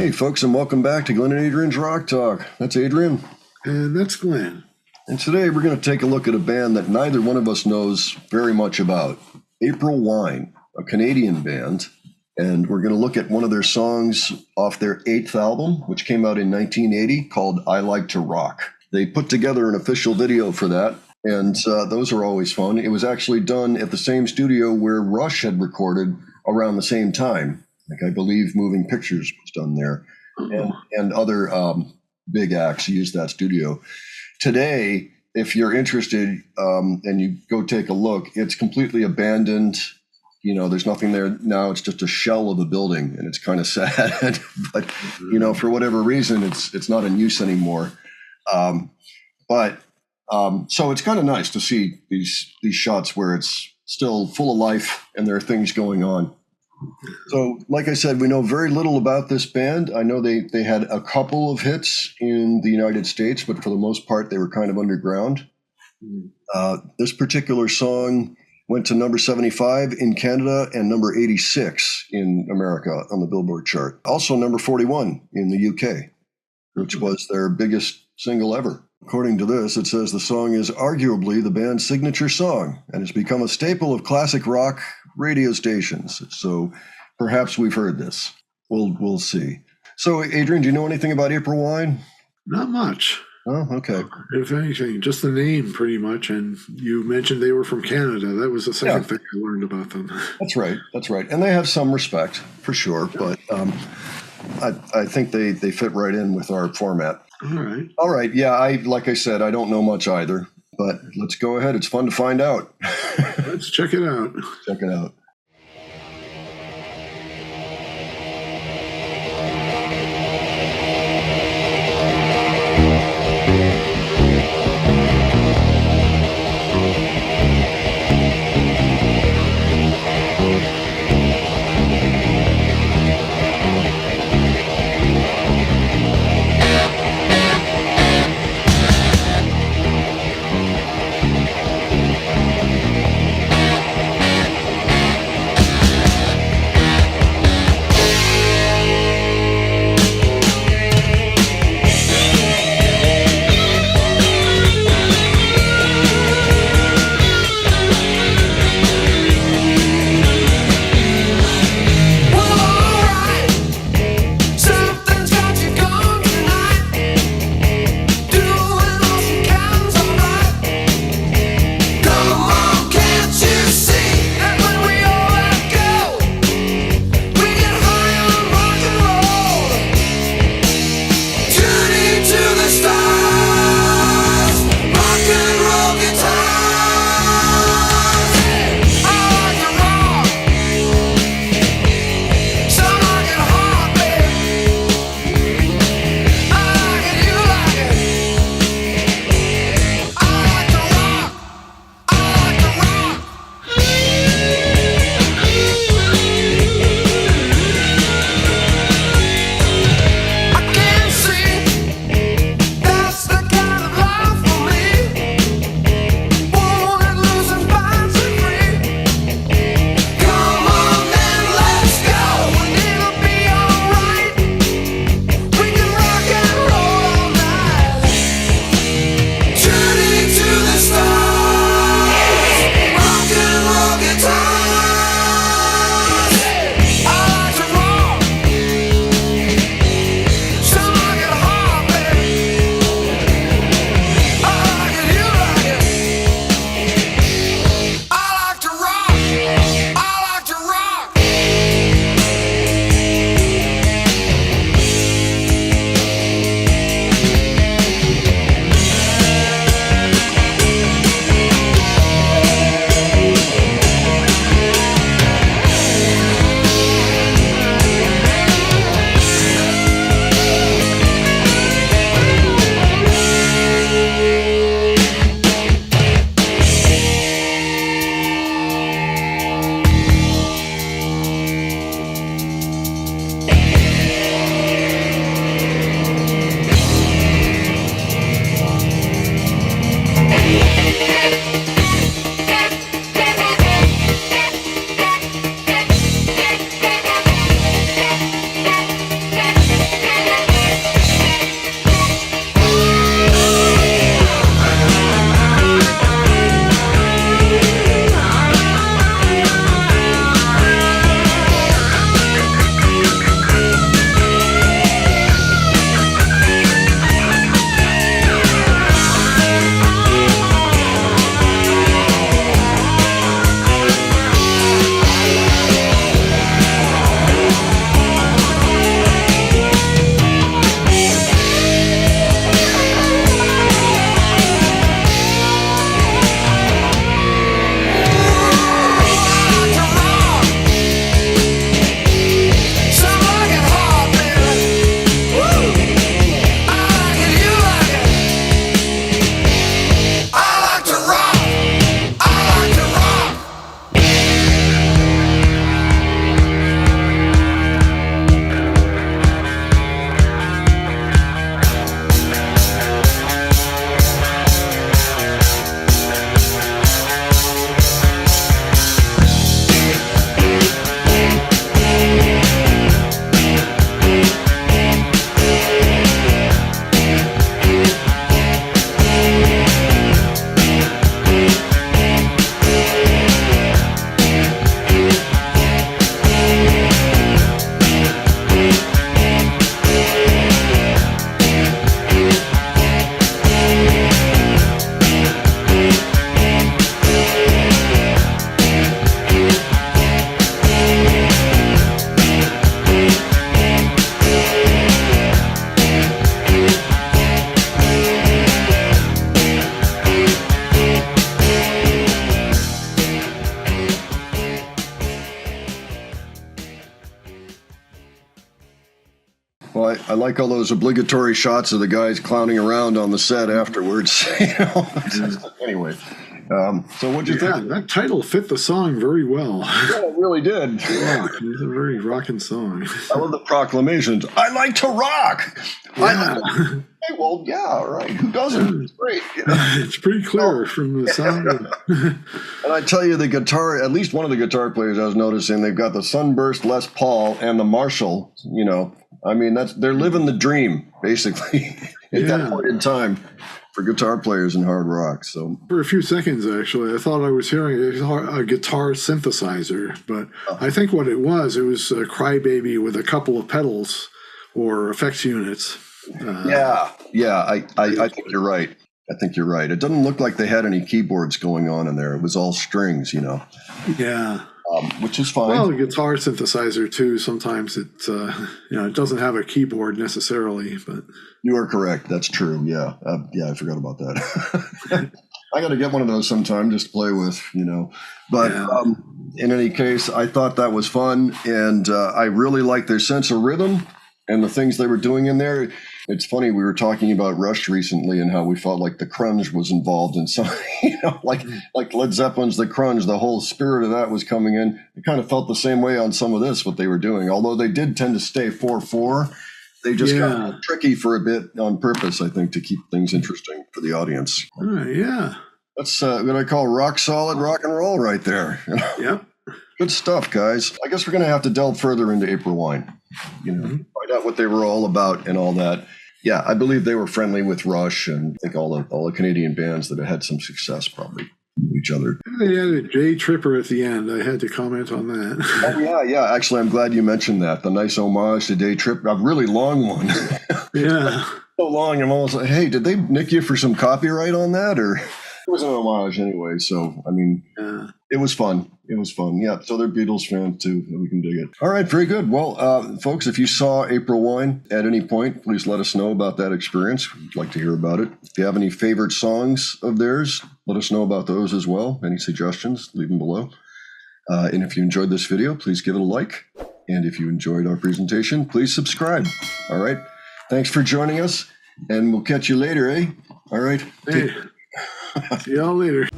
Hey, folks, and welcome back to Glenn and Adrian's Rock Talk. That's Adrian. And that's Glenn. And today we're going to take a look at a band that neither one of us knows very much about, April Wine, a Canadian band. And we're going to look at one of their songs off their 8th album, which came out in 1980, called I Like to Rock. They put together an official video for that, and those are always fun. It was actually done at the same studio where Rush had recorded around the same time. Like I believe Moving Pictures was done there, and other big acts used that studio. Today, if you're interested and you go take a look, it's completely abandoned. You know, there's nothing there now. It's just a shell of a building, and it's kind of sad. But you know, for whatever reason, it's not in use anymore. So it's kind of nice to see these shots where it's still full of life and there are things going on. So, like I said, we know very little about this band. I know they had a couple of hits in the United States, but for the most part, they were kind of underground. This particular song went to number 75 in Canada and number 86 in America on the Billboard chart. Also number 41 in the UK, which was their biggest single ever. According to this, it says the song is arguably the band's signature song and has become a staple of classic rock radio stations. So perhaps we've heard this. We'll see. So, Adrian, do you know anything about April Wine? Not much. Oh, okay. If anything, just the name pretty much. And you mentioned they were from Canada. That was the second thing I learned about them. That's right. And they have some respect for sure, but I think they fit right in with our format. All right. Yeah, like I said, I don't know much either, but let's go ahead. It's fun to find out. Let's check it out. Check it out. Well, I like all those obligatory shots of the guys clowning around on the set afterwards. Anyway, so what'd you think? That title fit the song very well. Yeah, it really did. Rock. It's a very rocking song. I love the proclamations. I like to rock. Yeah. Hey, well, yeah, all right. Who doesn't? It's great. You know? It's pretty clear from the sound. And I tell you, the guitar, at least one of the guitar players I was noticing, they've got the Sunburst Les Paul and the Marshall. You know, I mean, they're living the dream, basically, at that point in time for guitar players in hard rock. So for a few seconds, actually, I thought I was hearing a guitar synthesizer, but I think what it was a Crybaby with a couple of pedals or effects units. I think you're right. I think you're right. It doesn't look like they had any keyboards going on in there. It was all strings, you know. Yeah. Which is fine. Well, a guitar synthesizer too. Sometimes it doesn't have a keyboard necessarily, but you are correct. That's true. Yeah, I forgot about that. I got to get one of those sometime just to play with, you know. But in any case, I thought that was fun, and I really liked their sense of rhythm and the things they were doing in there. It's funny, we were talking about Rush recently and how we felt like the grunge was involved in some, you know, like Led Zeppelin's The Grunge, the whole spirit of that was coming in. It kind of felt the same way on some of this, what they were doing. Although they did tend to stay 4/4, they just got tricky for a bit on purpose, I think, to keep things interesting for the audience. Yeah. That's what I call rock solid rock and roll right there. You know? Yep. Good stuff, guys. I guess we're going to have to delve further into April Wine, you know, find out what they were all about and all that. Yeah, I believe they were friendly with Rush, and I think all the Canadian bands that have had some success probably knew each other. They had a J Tripper at the end. I had to comment on that. Oh, yeah. Actually, I'm glad you mentioned that. The nice homage to Day Tripper, a really long one. Yeah. So long, I'm almost like, hey, did they nick you for some copyright on that? Or it was an homage anyway. So, I mean, it was fun. It was fun. Yeah. So they're Beatles fans too. We can dig it. All right. Very good. Well, folks, if you saw April Wine at any point, please let us know about that experience. We'd like to hear about it. If you have any favorite songs of theirs, let us know about those as well. Any suggestions, leave them below. And if you enjoyed this video, please give it a like. And if you enjoyed our presentation, please subscribe. All right. Thanks for joining us, and we'll catch you later, eh? All right. Hey. See y'all later.